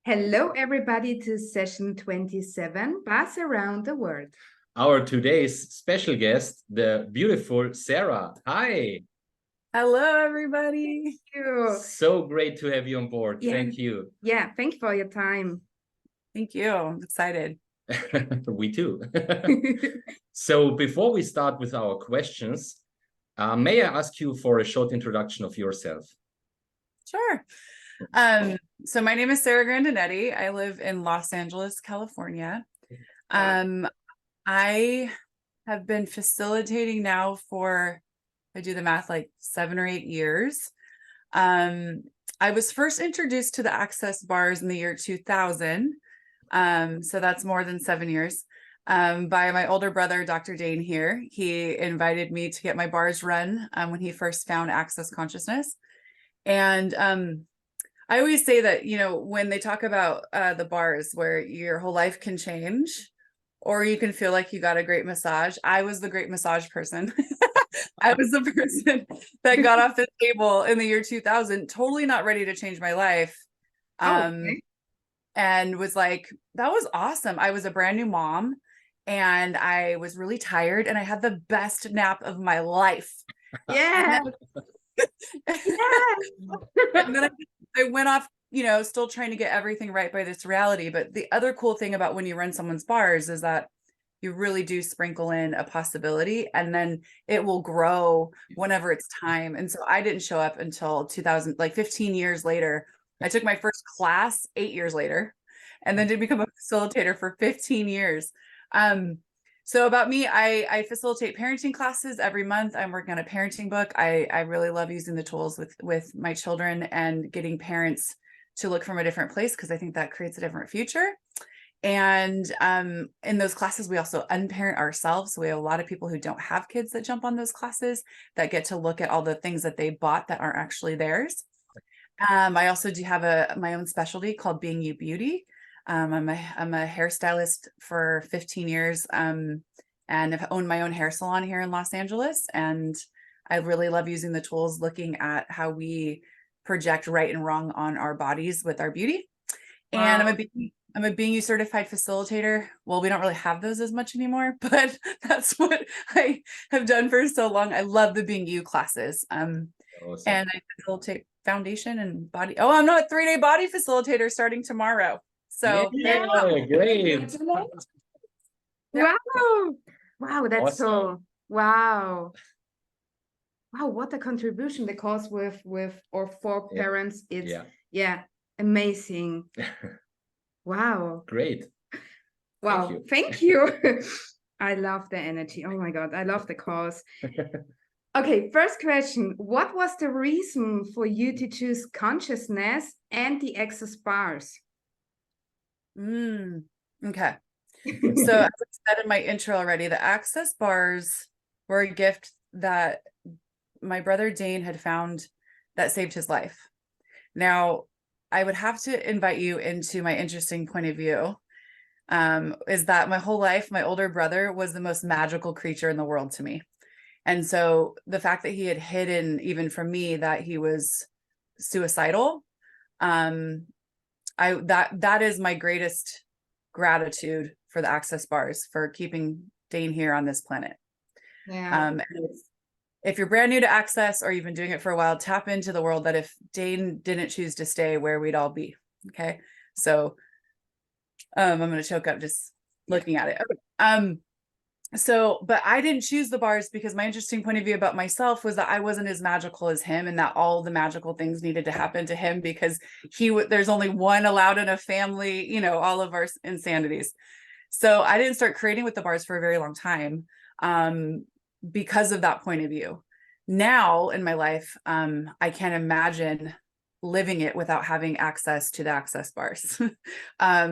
Hello, everybody, to session 27, Bars Around the World. Our today's special guest, the beautiful Sarah. Hi. Hello, everybody. Thank you. So great to have you on board. Yeah. Thank you. Yeah, thank you for your time. Thank you. I'm excited. We too. So before we start with our questions, may I ask you for a short introduction of yourself? Sure. So my name is Sarah Grandinetti. I live in Los Angeles, California. I have been facilitating now for, I do the math, like 7 or 8 years. I was first introduced to the Access bars in the year 2000. So that's more than 7 years. By my older brother, Dr. Dane here. He invited me to get my bars run when he first found Access Consciousness. And I always say that, when they talk about the bars where your whole life can change, or you can feel like you got a great massage. I was the great massage person. I was the person that got off the table in the year 2000, totally not ready to change my life. Okay. And was like, that was awesome. I was a brand new mom and I was really tired and I had the best nap of my life. Yeah. And then I went off, still trying to get everything right by this reality. But the other cool thing about when you run someone's bars is that you really do sprinkle in a possibility and then it will grow whenever it's time. And so I didn't show up until 2000, like 15 years later. I took my first class 8 years later and then did become a facilitator for 15 years. So about me, I facilitate parenting classes every month. I'm working on a parenting book. I really love using the tools with my children and getting parents to look from a different place because I think that creates a different future. And in those classes, we also unparent ourselves. So we have a lot of people who don't have kids that jump on those classes that get to look at all the things that they bought that aren't actually theirs. I also do have my own specialty called Being You Beauty. I'm a hairstylist for 15 years and I've owned my own hair salon here in Los Angeles. And I really love using the tools, looking at how we project right and wrong on our bodies with our beauty. Wow. And I'm a Being You certified facilitator. Well, we don't really have those as much anymore, but that's what I have done for so long. I love the Being You classes. Awesome. And I facilitate foundation and body. Oh, I'm not a 3-day body facilitator starting tomorrow. So yeah, great. Wow. Wow, that's Awesome. wow. Wow, what a contribution, because with or for parents, it's amazing. Wow. Great. Wow. Thank you. I love the energy. Oh my God, I love the cause. Okay, first question. What was the reason for you to choose consciousness and the Access bars? Okay. So as I said in my intro already, the Access bars were a gift that my brother Dane had found that saved his life. Now, I would have to invite you into my interesting point of view, is that my whole life, my older brother was the most magical creature in the world to me. And so the fact that he had hidden even from me that he was suicidal, that is my greatest gratitude for the Access bars, for keeping Dane here on this planet. Yeah. And if you're brand new to Access or you've been doing it for a while, tap into the world that if Dane didn't choose to stay, where we'd all be. Okay. So I'm going to choke up just looking at it. Okay. But I didn't choose the bars because my interesting point of view about myself was that I wasn't as magical as him and that all the magical things needed to happen to him because there's only one allowed in a family, all of our insanities. So I didn't start creating with the bars for a very long time because of that point of view. Now in my life, I can't imagine living it without having access to the Access bars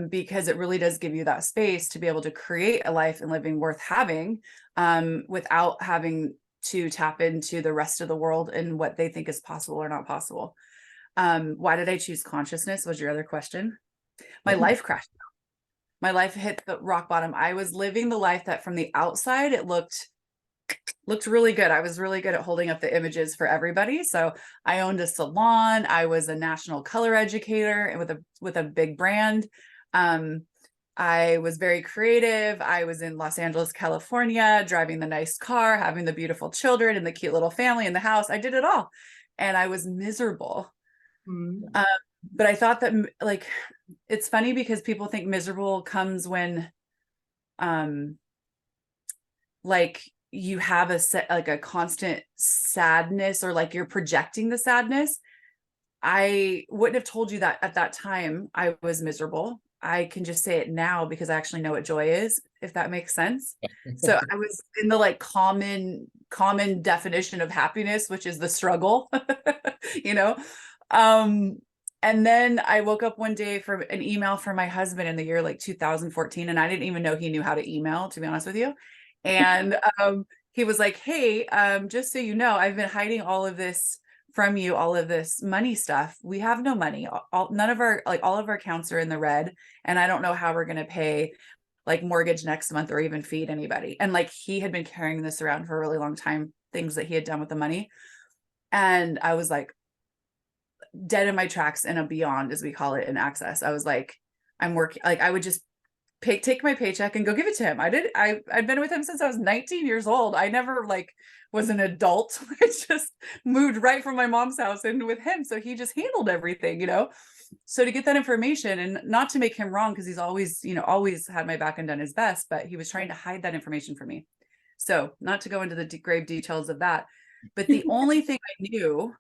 because it really does give you that space to be able to create a life and living worth having without having to tap into the rest of the world and what they think is possible or not possible. Why did I choose consciousness was your other question. My life crashed. My life hit the rock bottom. I was living the life that from the outside, it looked looked really good. I was really good at holding up the images for everybody. So I owned a salon. I was a national color educator and with a big brand. I was very creative. I was in Los Angeles, California, driving the nice car, having the beautiful children and the cute little family in the house. I did it all. And I was miserable. Mm. But I thought that, like, it's funny because people think miserable comes when, like, you have a constant sadness, or like you're projecting the sadness. I wouldn't have told you that at that time I was miserable. I can just say it now because I actually know what joy is, if that makes sense. So I was in the like common definition of happiness, which is the struggle, you know? And then I woke up one day for an email from my husband in the year like 2014. And I didn't even know he knew how to email, to be honest with you. And he was like, hey, just so you know, I've been hiding all of this from you, all of this money stuff. We have no money. None of our, like, all of our accounts are in the red. And I don't know how we're going to pay like mortgage next month or even feed anybody. And like, he had been carrying this around for a really long time, things that he had done with the money. And I was like dead in my tracks, and a beyond, as we call it in Access. I was like, I'm working, like I would just take my paycheck and go give it to him. I'd been with him since I was 19 years old. I never like was an adult. I just moved right from my mom's house in with him. So he just handled everything, you know? So to get that information, and not to make him wrong, because he's always, you know, always had my back and done his best, but he was trying to hide that information from me. So not to go into the grave details of that, but the only thing I knew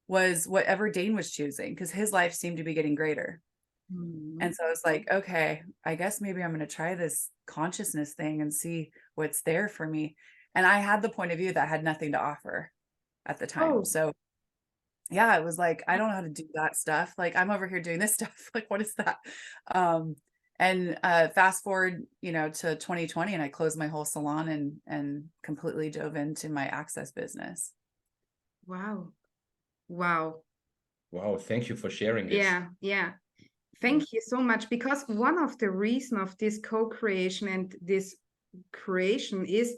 was whatever Dane was choosing, because his life seemed to be getting greater. And so I was like, okay, I guess maybe I'm going to try this consciousness thing and see what's there for me. And I had the point of view that had nothing to offer at the time. Oh. So yeah, it was like, I don't know how to do that stuff. Like, I'm over here doing this stuff. Like, what is that? And fast forward, you know, to 2020, and I closed my whole salon and completely dove into my Access business. Wow. Wow. Wow. Thank you for sharing this. Yeah. Yeah. Thank you so much, because one of the reasons of this co-creation and this creation is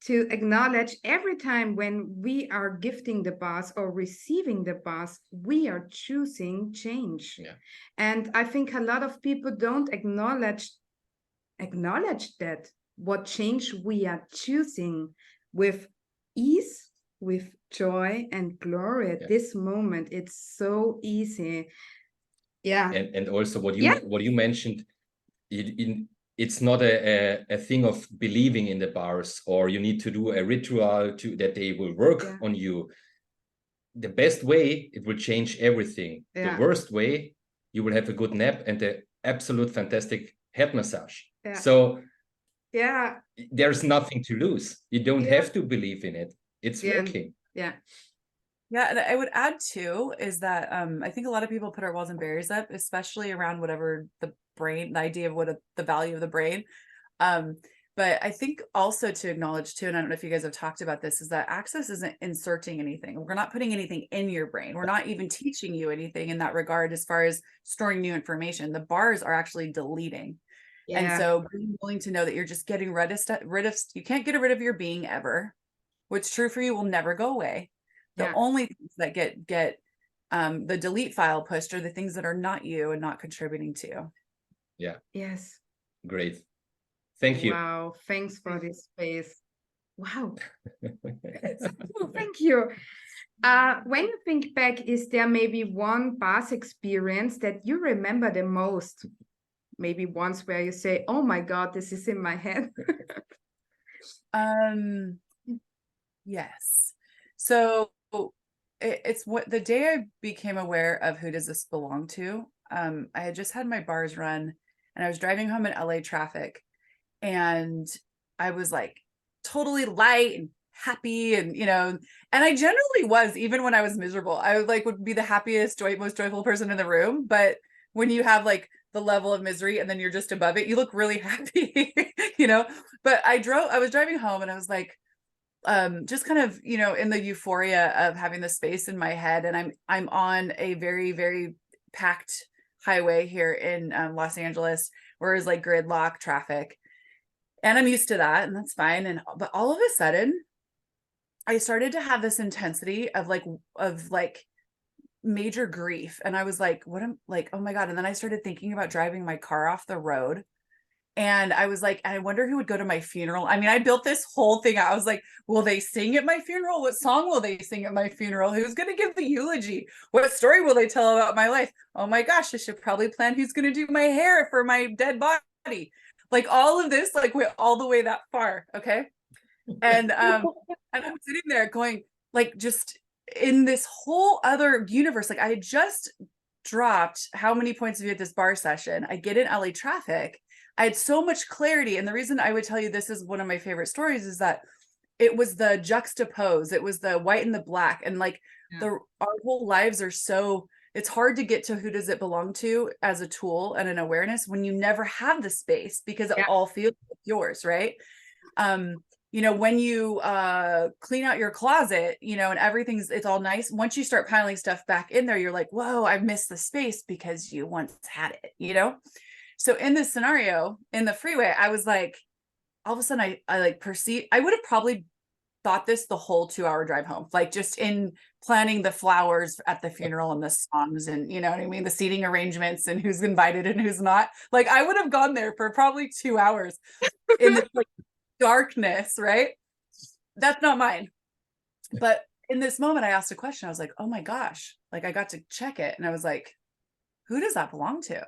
to acknowledge every time when we are gifting the bars or receiving the bars, we are choosing change. Yeah. And I think a lot of people don't acknowledge that what change we are choosing with ease, with joy and glory at this moment. It's so easy. Yeah. And also what you mentioned, it's not a thing of believing in the bars, or you need to do a ritual that they will work on you. The best way, it will change everything. The worst way, you will have a good nap and the absolute fantastic head massage. So there's nothing to lose. You don't have to believe in it. It's working. Yeah, and I would add too is that I think a lot of people put our walls and barriers up, especially around whatever the idea of what the value of the brain. But I think also to acknowledge too, and I don't know if you guys have talked about this, is that Access isn't inserting anything. We're not putting anything in your brain. We're not even teaching you anything in that regard as far as storing new information. The bars are actually deleting. And so being willing to know that you're just getting rid of, you can't get rid of your being ever. What's true for you will never go away. The only things that get the delete file pushed are the things that are not you and not contributing to you. Yeah. Yes. Great. Thank you. Wow. Thanks for this space. Wow. Thank you. When you think back, is there maybe one bars experience that you remember the most? Maybe once where you say, oh my God, this is in my head. Yes. So it's what the day I became aware of who does this belong to. I had just had my bars run, and I was driving home in LA traffic, and I was like totally light and happy, and you know, and I generally was, even when I was miserable, I would be the happiest, most joyful person in the room. But when you have like the level of misery and then you're just above it, you look really happy, you know. But I was driving home, and I was like, just kind of, you know, in the euphoria of having the space in my head, and I'm on a very, very packed highway here in Los Angeles, where it's like gridlock traffic. And I'm used to that, and that's fine. But all of a sudden, I started to have this intensity of like major grief. And I was like, what am like, oh my God. And then I started thinking about driving my car off the road. And I was like, I wonder who would go to my funeral. I mean, I built this whole thing out. I was like, will they sing at my funeral? What song will they sing at my funeral? Who's going to give the eulogy? What story will they tell about my life? Oh my gosh, I should probably plan who's going to do my hair for my dead body. Like all of this, like went all the way that far. Okay. And I'm sitting there going, like, just in this whole other universe. Like I had just dropped how many points of view at this bar session. I get in LA traffic. I had so much clarity. And the reason I would tell you this is one of my favorite stories is that it was the juxtapose. It was the white and the black. And like our whole lives are so, it's hard to get to who does it belong to as a tool and an awareness when you never have the space, because it all feels like yours, right? You know, when you clean out your closet, you know, and it's all nice. Once you start piling stuff back in there, you're like, whoa, I've missed the space because you once had it, you know? So in this scenario, in the freeway, I was like, all of a sudden I like perceived, I would have probably thought this the whole 2-hour drive home, like just in planning the flowers at the funeral and the songs and, you know what I mean? The seating arrangements and who's invited and who's not. Like I would have gone there for probably 2 hours in this like darkness, right? That's not mine. But in this moment, I asked a question. I was like, oh my gosh, like I got to check it. And I was like, who does that belong to?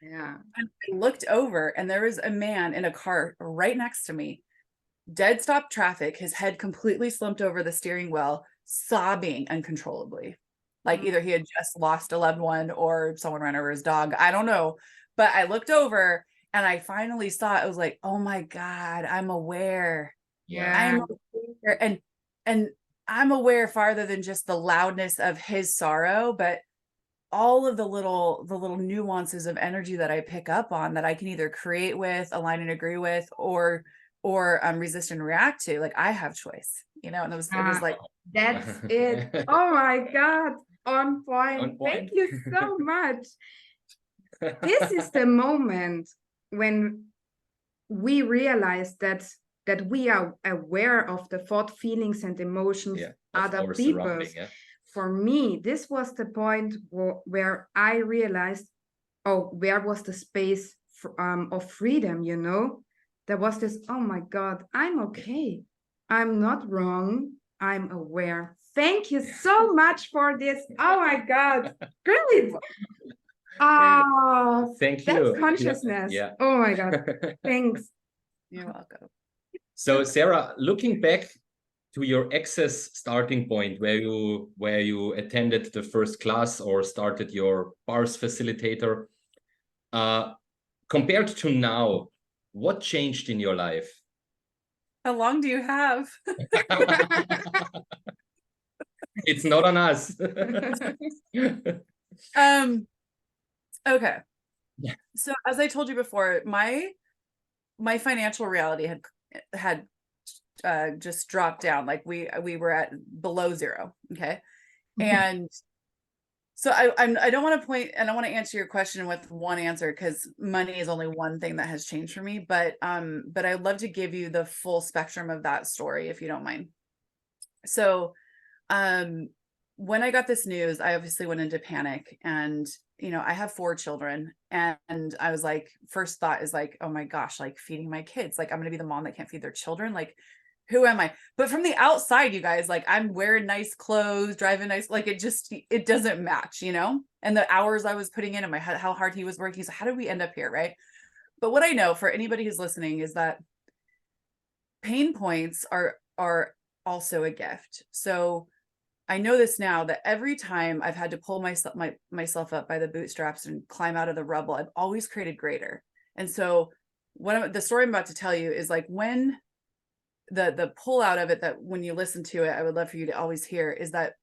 Yeah. And I looked over and there was a man in a car right next to me, dead stop traffic, his head completely slumped over the steering wheel, sobbing uncontrollably. Like either he had just lost a loved one or someone ran over his dog. I don't know. But I looked over and I finally saw it. I was like, oh my God, I'm aware. Yeah. I'm aware. And I'm aware farther than just the loudness of his sorrow, but all of the little nuances of energy that I pick up on that I can either create with, align and agree with, or resist and react to. Like I have choice, you know. And it was like, that's it. Oh my God, on point. On point. Thank you so much. This is the moment when we realize that we are aware of the thought, feelings, and emotions other people. For me, this was the point where I realized, oh, where was the space of freedom, you know? There was this, oh my God, I'm okay. I'm not wrong. I'm aware. Thank you so much for this. Oh my God, great. Thank you. That's consciousness. Yeah. Oh my God. Thanks. You're welcome. So Sarah, looking back to your access starting point where you attended the first class or started your bars facilitator, compared to now, what changed in your life? How long do you have? It's not on us. Okay. Yeah. So as I told you before, my financial reality had just dropped down. Like we were at below zero. Okay. And so I don't want to point, and I want to answer your question with one answer because money is only one thing that has changed for me. But I'd love to give you the full spectrum of that story if you don't mind. So when I got this news, I obviously went into panic, and you know, I have 4 children, and I was like, first thought is like, oh my gosh, like feeding my kids, like I'm gonna be the mom that can't feed their children, like who am I? But from the outside, you guys, like I'm wearing nice clothes, driving nice, like it doesn't match, you know? And the hours I was putting in my head, how hard he was working. So how did we end up here, right? But what I know for anybody who's listening is that pain points are also a gift. So I know this now, that every time I've had to pull myself up by the bootstraps and climb out of the rubble, I've always created greater. And so the story I'm about to tell you is like when the pull out of it, that when you listen to it, I would love for you to always hear, is that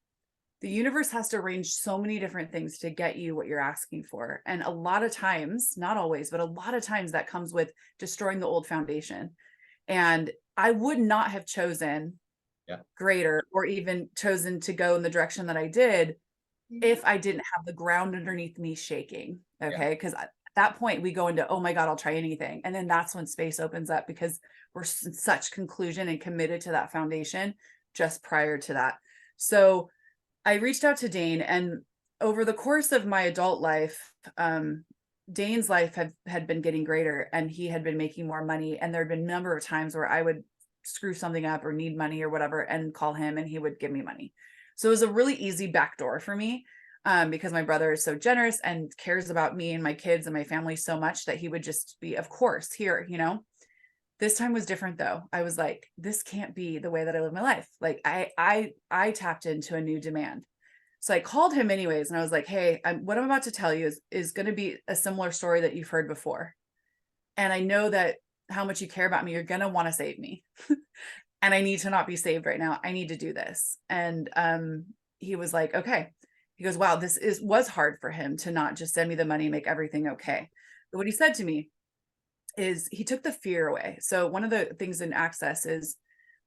the universe has to arrange so many different things to get you what you're asking for. And a lot of times, not always, but a lot of times that comes with destroying the old foundation. And I would not have chosen greater, or even chosen to go in the direction that I did, if I didn't have the ground underneath me shaking. Okay. Because that point we go into, oh my God, I'll try anything. And then that's when space opens up, because we're in such conclusion and committed to that foundation just prior to that. So I reached out to Dane, and over the course of my adult life, Dane's life had been getting greater, and he had been making more money. And there had been a number of times where I would screw something up or need money or whatever and call him, and he would give me money. So it was a really easy backdoor for me, because my brother is so generous and cares about me and my kids and my family so much that he would just be, of course, here, you know. This time was different though. I was like, this can't be the way that I live my life. Like I tapped into a new demand. So I called him anyways, and I was like, hey, what I'm about to tell you is going to be a similar story that you've heard before. And I know that how much you care about me, you're going to want to save me. And I need to not be saved right now. I need to do this. And he was like, okay. He goes, wow, this was hard for him to not just send me the money and make everything okay. But what he said to me is he took the fear away. So one of the things in Access is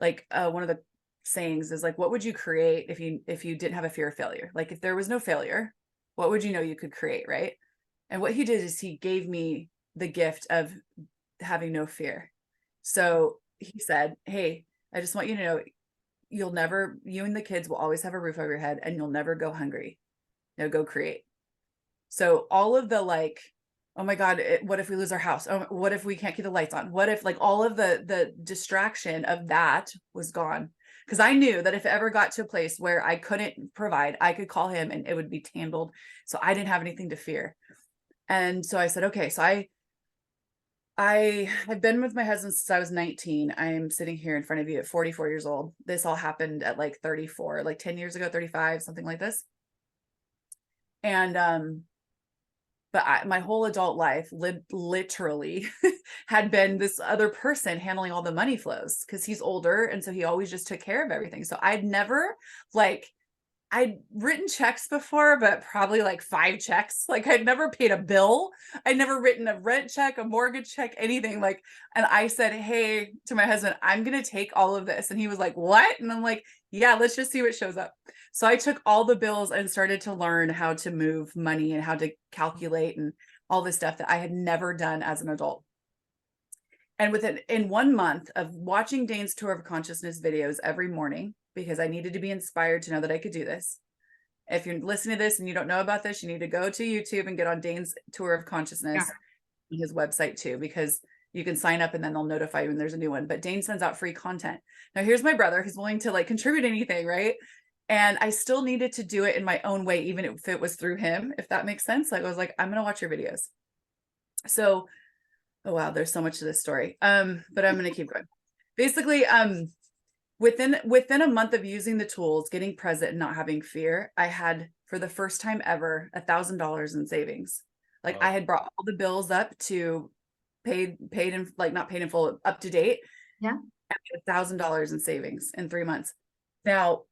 like, one of the sayings is like, what would you create if you didn't have a fear of failure? Like if there was no failure, what would you know you could create, right? And what he did is he gave me the gift of having no fear. So he said, hey, I just want you to know, you and the kids will always have a roof over your head, and you'll never go hungry. No, go create. So all of the like, oh my God, what if we lose our house? Oh, what if we can't keep the lights on? What if, like, all of the distraction of that was gone? Because I knew that if it ever got to a place where I couldn't provide, I could call him and it would be handled. So I didn't have anything to fear. And so I said, okay, so I have been with my husband since I was 19. I'm sitting here in front of you at 44 years old. This all happened at like 34, like 10 years ago, 35, something like this. And, but my whole adult life literally had been this other person handling all the money flows, because he's older. And so he always just took care of everything. So I'd written checks before, but probably like 5 checks. Like I'd never paid a bill. I'd never written a rent check, a mortgage check, anything. Like, and I said, hey, to my husband, I'm going to take all of this. And he was like, what? And I'm like, yeah, let's just see what shows up. So I took all the bills and started to learn how to move money and how to calculate and all this stuff that I had never done as an adult. And in 1 month of watching Dane's Tour of Consciousness videos every morning, because I needed to be inspired to know that I could do this. If you're listening to this and you don't know about this, you need to go to YouTube and get on Dane's Tour of Consciousness, on his website too, because you can sign up and then they'll notify you when there's a new one. But Dane sends out free content. Now here's my brother who's willing to like contribute anything, right? And I still needed to do it in my own way, even if it was through him, if that makes sense. Like I was like, I'm going to watch your videos. So, oh wow, there's so much to this story. But I'm going to keep going. Basically, within a month of using the tools, getting present and not having fear, I had, for the first time ever, $1,000 in savings. Like I had brought all the bills up to paid in, like not paid in full, up to date. Yeah. $1,000 in savings in 3 months. Now,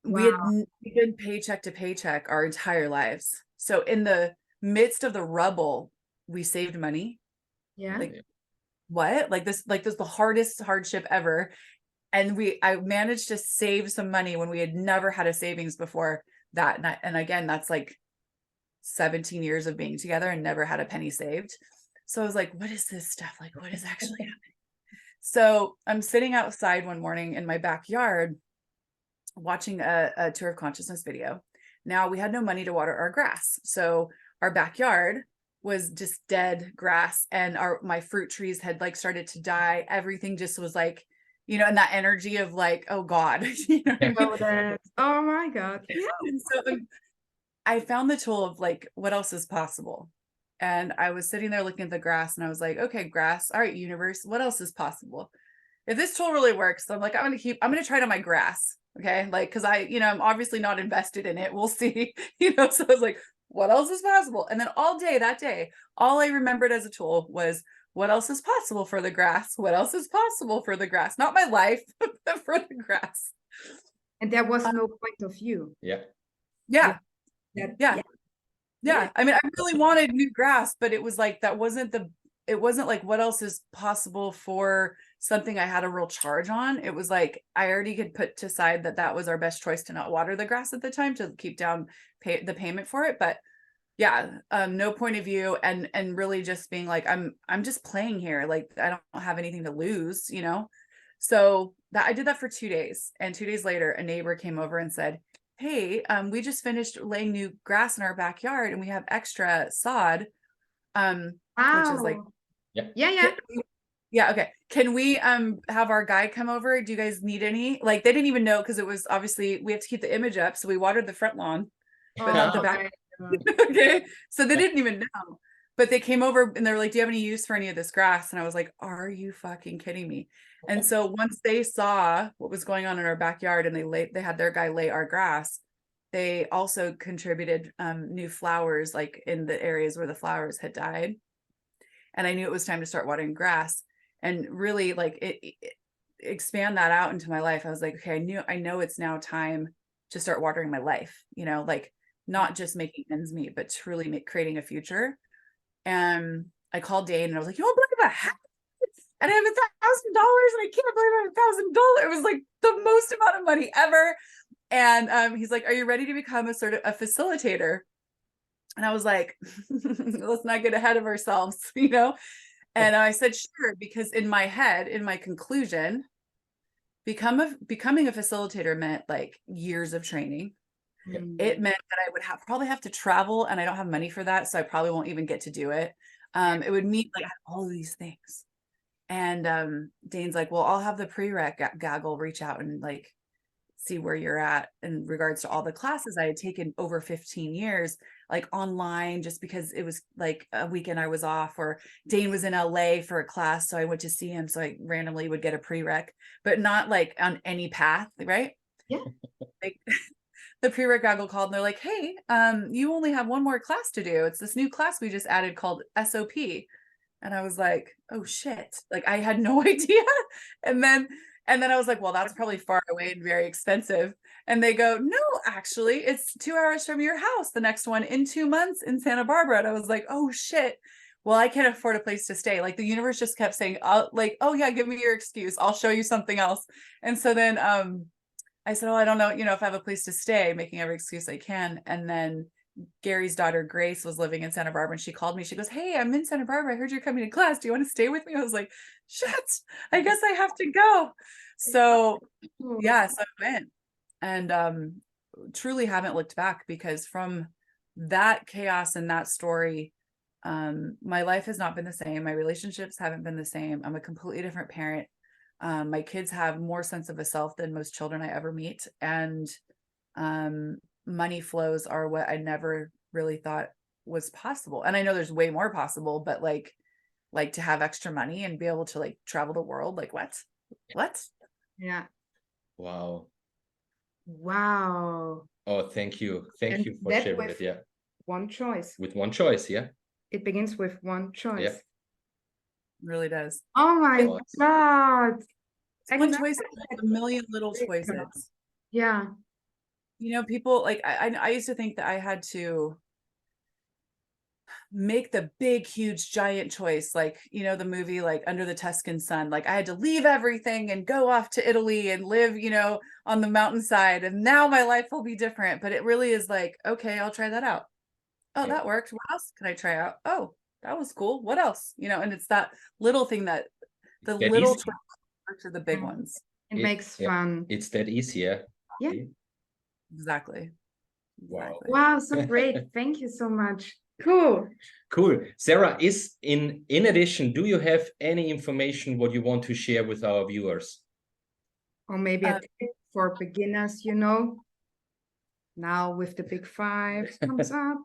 we've been paycheck to paycheck our entire lives. So in the midst of the rubble, we saved money. Yeah. Like what? Like this the hardest hardship ever. And I managed to save some money when we had never had a savings before that. And again, that's like 17 years of being together and never had a penny saved. So I was like, what is this stuff? Like, what is actually happening? So I'm sitting outside one morning in my backyard watching a Tour of Consciousness video. Now we had no money to water our grass. So our backyard was just dead grass, and my fruit trees had like started to die. Everything just was like, you know, and that energy of like, oh God, you know what I mean? Oh my God. Yeah. And so I found the tool of like, what else is possible? And I was sitting there looking at the grass, and I was like, okay, grass. All right, universe, what else is possible? If this tool really works, so I'm like, I'm going to try it on my grass. Okay. Like, cause I'm obviously not invested in it. We'll see, so I was like, what else is possible? And then all day that day, all I remembered as a tool was, what else is possible for the grass? What else is possible for the grass? Not my life, but for the grass. And there was no point of view. Yeah. Yeah. Yeah. I mean, I really wanted new grass, but it was like, it wasn't like, what else is possible for something I had a real charge on. It was like, I already could put aside that was our best choice to not water the grass at the time, to keep down the payment for it. But no point of view, and really just being like, I'm just playing here. Like, I don't have anything to lose, you know? So that I did that for 2 days. And 2 days later, a neighbor came over and said, hey, we just finished laying new grass in our backyard and we have extra sod. Which is like, yeah. Okay. Can we have our guy come over? Do you guys need any? Like, they didn't even know, because it was obviously, we have to keep the image up. So we watered the front lawn, but not the back. Okay. So they didn't even know. But they came over and they were like, do you have any use for any of this grass? And I was like, are you fucking kidding me? And so once they saw what was going on in our backyard and they had their guy lay our grass, they also contributed new flowers, like in the areas where the flowers had died. And I knew it was time to start watering grass, and really like it expand that out into my life. I was like, okay, I know it's now time to start watering my life, you know, like not just making ends meet, but truly creating a future. And I called Dane and I was like, you won't believe that. And I have $1,000 and I can't believe I have $1,000. It was like the most amount of money ever. And he's like, are you ready to become a facilitator? And I was like, let's not get ahead of ourselves, you know? And I said, sure, because in my head, in my conclusion, becoming a facilitator meant like years of training. It meant that I would probably have to travel, and I don't have money for that. So I probably won't even get to do it. It would mean like all of these things. And Dane's like, well, I'll have the prereq gaggle reach out and like see where you're at in regards to all the classes I had taken over 15 years, like online, just because it was like a weekend I was off, or Dane was in LA for a class. So I went to see him. So I randomly would get a prereq, but not like on any path. Right. Yeah. Like the prereq gaggle called and they're like, hey, you only have one more class to do. It's this new class we just added called SOP. And I was like, oh shit. Like I had no idea. And then I was like, well, that's probably far away and very expensive. And they go, no, actually, it's 2 hours from your house. The next one in 2 months in Santa Barbara. And I was like, oh shit. Well, I can't afford a place to stay. Like the universe just kept saying, like, oh yeah, give me your excuse. I'll show you something else. And so then I said, oh, I don't know, you know, if I have a place to stay, making every excuse I can. And then Gary's daughter, Grace, was living in Santa Barbara, and she called me. She goes, hey, I'm in Santa Barbara. I heard you're coming to class. Do you want to stay with me? I was like, shit, I guess I have to go. So yeah, so I went, and truly haven't looked back, because from that chaos and that story, my life has not been the same. My relationships haven't been the same. I'm a completely different parent. My kids have more sense of a self than most children I ever meet. And money flows are what I never really thought was possible. And I know there's way more possible, but like to have extra money and be able to like travel the world, like what? Yeah. Wow. Oh, thank you for sharing it. Yeah, one choice. With one choice. Yeah, it begins with one choice. Yeah. It really does. Oh my God. One choice, a million little choices. Yeah. You know, people like I used to think that I had to make the big, huge, giant choice, like, you know, the movie like Under the Tuscan Sun. Like I had to leave everything and go off to Italy and live, you know, on the mountainside, and now my life will be different. But it really is like, okay, I'll try that out. Oh, that worked. What else can I try out? Oh, that was cool. What else? You know, and it's that little thing that the little choices are the big ones. It makes fun. It's that easier. Yeah. Exactly. Wow, so great. Thank you so much. Cool. Sarah, is in addition, do you have any information what you want to share with our viewers? Or maybe a tip for beginners, you know? Now with the big 5 comes up.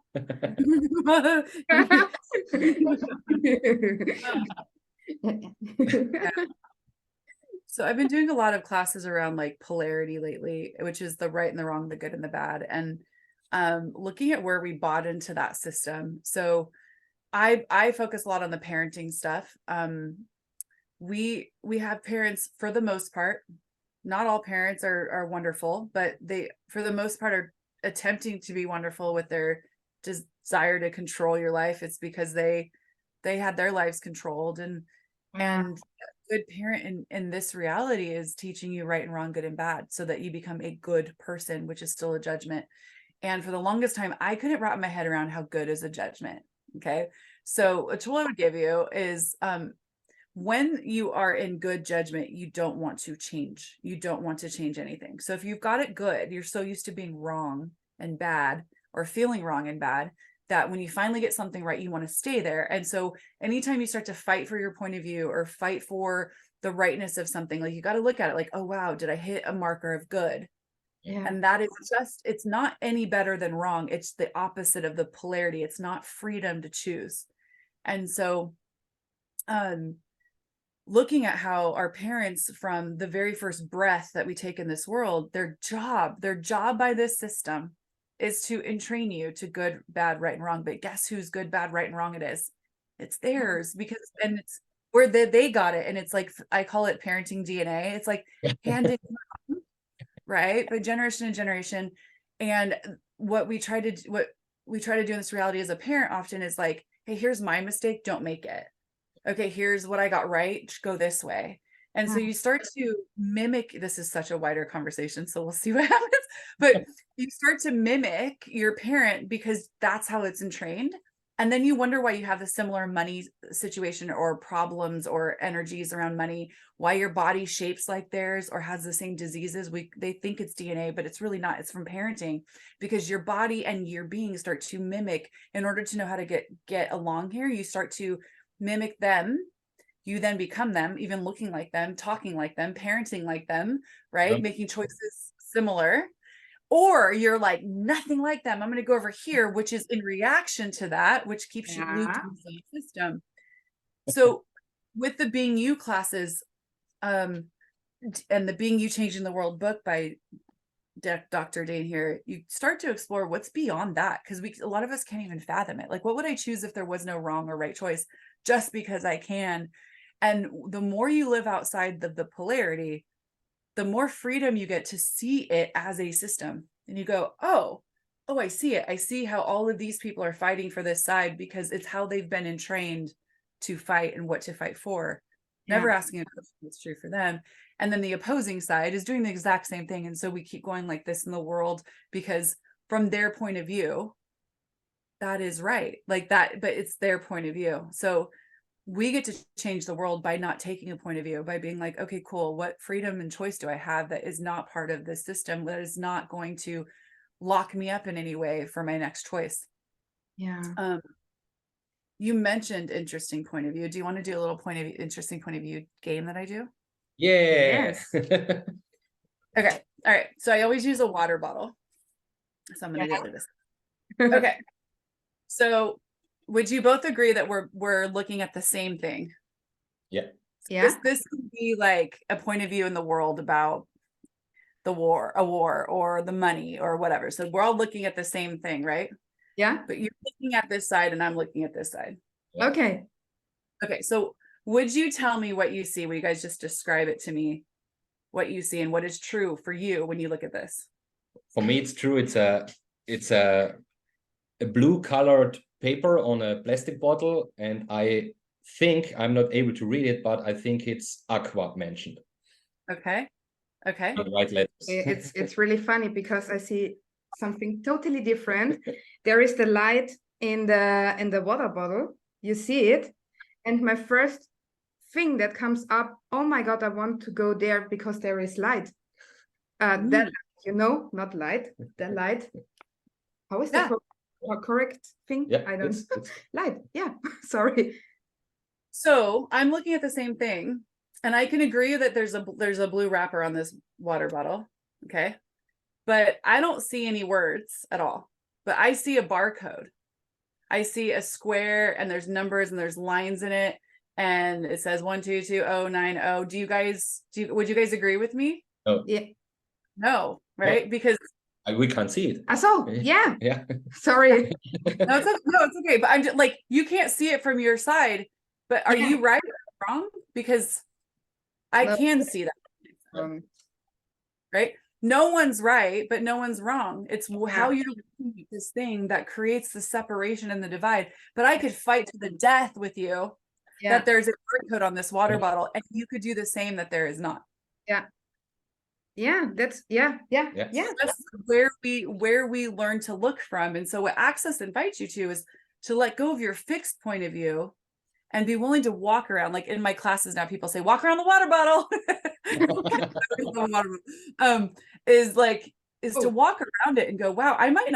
So I've been doing a lot of classes around like polarity lately, which is the right and the wrong, the good and the bad, and looking at where we bought into that system. So I focus a lot on the parenting stuff. We have parents, for the most part, not all parents are wonderful, but they, for the most part, are attempting to be wonderful with their desire to control your life. It's because they had their lives controlled, and a good parent in this reality is teaching you right and wrong, good and bad, so that you become a good person, which is still a judgment. And for the longest time, I couldn't wrap my head around how good is a judgment. Okay. So a tool I would give you is, when you are in good judgment, you don't want to change. You don't want to change anything. So if you've got it good, you're so used to being wrong and bad, or feeling wrong and bad, that when you finally get something right, you want to stay there. And so anytime you start to fight for your point of view or fight for the rightness of something, like, you got to look at it like, oh, wow, did I hit a marker of good? Yeah. And that is just, it's not any better than wrong. It's the opposite of the polarity. It's not freedom to choose. And so, looking at how our parents, from the very first breath that we take in this world, their job by this system is to entrain you to good, bad, right, and wrong. But guess whose good, bad, right, and wrong it is? It's theirs, because, and it's where they got it. And it's like, I call it parenting DNA. It's like handing down, right, by generation to generation. And what we try to do in this reality as a parent often is like, hey, here's my mistake, don't make it. Okay, here's what I got right, go this way. And so you start to mimic, this is such a wider conversation, so we'll see what happens, but you start to mimic your parent because that's how it's entrained. And then you wonder why you have a similar money situation or problems or energies around money, why your body shapes like theirs or has the same diseases. They think it's DNA, but it's really not. It's from parenting, because your body and your being start to mimic. In order to know how to get along here, you start to mimic them. You then become them, even looking like them, talking like them, parenting like them, right? Making choices similar. Or you're like, nothing like them, I'm going to go over here, which is in reaction to that, which keeps you looped in the same system. So with the Being You classes, and the Being You Changing the World book by Dr. Dane here, you start to explore what's beyond that, because a lot of us can't even fathom it. Like, what would I choose if there was no wrong or right choice, just because I can? And the more you live outside the polarity, the more freedom you get to see it as a system. And you go, oh, I see it. I see how all of these people are fighting for this side, because it's how they've been entrained to fight and what to fight for. Never asking a question what's true for them. And then the opposing side is doing the exact same thing. And so we keep going like this in the world, because from their point of view, that is right. Like that, but it's their point of view. So we get to change the world by not taking a point of view, by being like, okay, cool. What freedom and choice do I have that is not part of this system, that is not going to lock me up in any way for my next choice? Yeah. You mentioned interesting point of view. Do you want to do a little interesting point of view game that I do? Yes. Okay. All right. So I always use a water bottle. So I'm going to do this. Okay. So would you both agree that we're looking at the same thing? Yeah. Yeah. This could be like a point of view in the world about a war or the money or whatever. So we're all looking at the same thing, right? Yeah. But you're looking at this side and I'm looking at this side. Yeah. Okay. Okay. So would you tell me what you see? Will you guys just describe it to me, what you see and what is true for you when you look at this? For me, it's true. It's a blue colored paper on a plastic bottle, and I think, I'm not able to read it, but I think it's aqua mentioned. Okay. Okay. In white letters. It's really funny because I see something totally different. There is the light in the water bottle. You see it, and my first thing that comes up, oh my God, I want to go there because there is light. That, not light, the light. How is the correct thing? Yeah, I don't know. Light. Yeah. Sorry. So I'm looking at the same thing, and I can agree that there's a blue wrapper on this water bottle. Okay. But I don't see any words at all, but I see a barcode. I see a square and there's numbers and there's lines in it. And it says 1220990. Would you guys agree with me? Oh. Yeah. No, right? Because we can't see it. I saw. Yeah. Yeah. Sorry. No, it's okay. But I'm just like, you can't see it from your side. But are you right or wrong? Because I can see that. Right? No one's right, but no one's wrong. It's how you're looking at this thing that creates the separation and the divide. But I could fight to the death with you that there's a barcode on this water bottle, and you could do the same, that there is not. Yeah. Yeah, that's That's where we learn to look from. And so what Access invites you to is to let go of your fixed point of view and be willing to walk around. Like in my classes now, people say, walk around the water bottle. Is to walk around it and go, wow, I might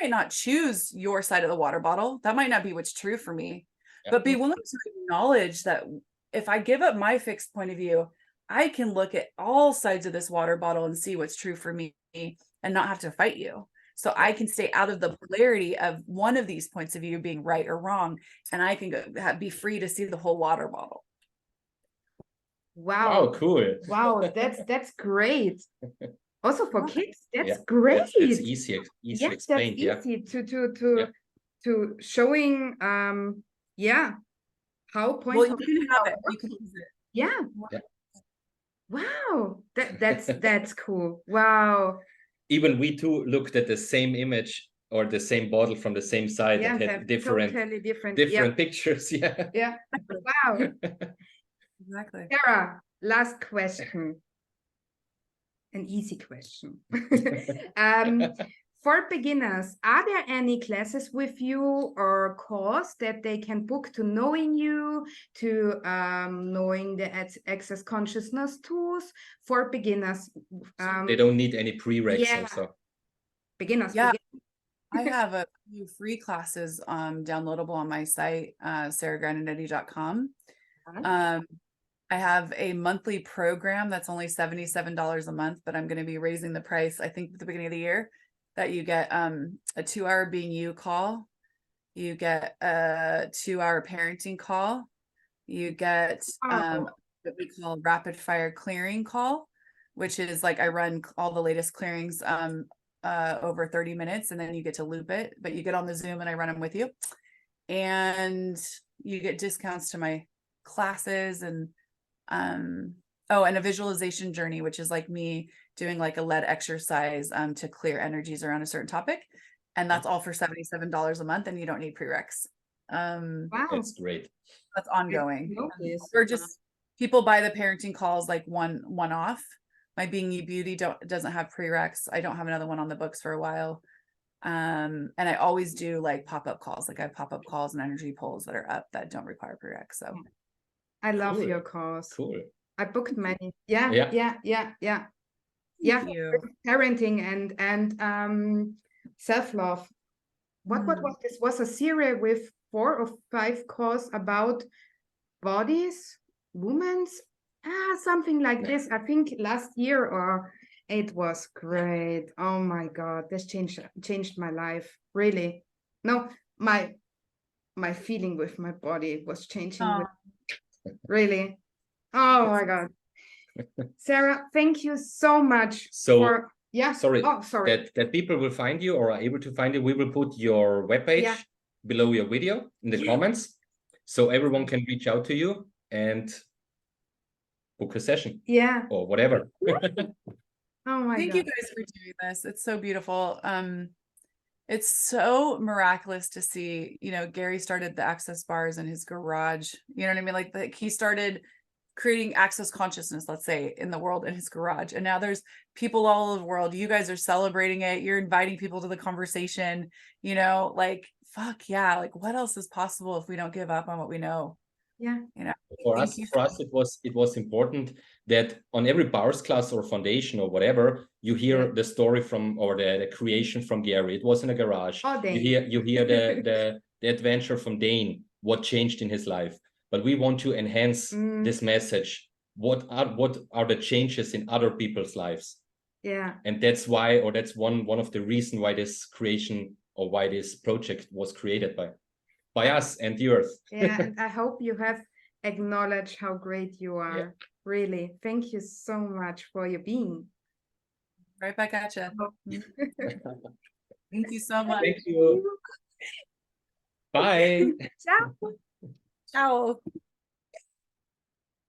not choose your side of the water bottle. That might not be what's true for me. But be willing to acknowledge that if I give up my fixed point of view, I can look at all sides of this water bottle and see what's true for me and not have to fight you. So I can stay out of the polarity of one of these points of view being right or wrong, and I can be free to see the whole water bottle. Wow. Oh, cool. Wow, that's great. Also for kids, that's great. It's easy explained. That's easy to showing how points you can have it. You can use it. Yeah. Wow. That's cool. Wow. Even we two looked at the same image or the same bottle from the same side that had totally different pictures. Yeah. Wow. Exactly. Sarah, last question. An easy question. For beginners, are there any classes with you or course that they can book to knowing you, to knowing the Access Consciousness tools for beginners? They don't need any prereqs also. Beginners. Yeah. I have a few free classes downloadable on my site, sarahgrandinetti.com. I have a monthly program that's only $77 a month, but I'm going to be raising the price, I think, at the beginning of the year, that you get a 2-hour Being You call. You get a 2-hour parenting call. You get what we call rapid fire clearing call, which is like I run all the latest clearings over 30 minutes, and then you get to loop it, but you get on the Zoom and I run them with you. And you get discounts to my classes and and a visualization journey, which is like me doing like a lead exercise to clear energies around a certain topic. And that's all for $77 a month, and you don't need prereqs. Wow. That's great. That's ongoing. We're just, people buy the parenting calls like one off. My Being You Beauty doesn't have prereqs. I don't have another one on the books for a while. And I always do like pop-up calls. Like I have pop-up calls and energy polls that are up that don't require prereqs. So I love your calls. Cool. I booked many. Yeah. Parenting and self-love. What was this? Was a series with 4 or 5 calls about bodies, women's, something like this. I think last year, or it was great. Oh my God, this changed my life. Really. No, my feeling with my body was changing. Really. Oh my God. Sarah, thank you so much. Sorry. Oh, sorry. That people will find you or are able to find you. We will put your webpage below your video in the comments, so everyone can reach out to you and book a session. Or whatever. Oh my God. Thank you guys for doing this. It's so beautiful. It's so miraculous to see, Gary started the Access bars in his garage. You know what I mean? Like he started creating Access consciousness, let's say, in the world in his garage. And now there's people all over the world. You guys are celebrating it. You're inviting people to the conversation, like, fuck yeah. Like what else is possible if we don't give up on what we know? For us, it was important that on every bars class or foundation or whatever, you hear the story from, or the creation from Gary. It was in a garage. You hear the adventure from Dane, what changed in his life. But we want to enhance this message. What are the changes in other people's lives? And that's why, or that's one of the reasons why this creation or why this project was created by us and the earth. And I hope you have acknowledged how great you are. Really, thank you so much for your being. Right back at you. Thank you so much. Thank you. Bye. Ciao. Ciao.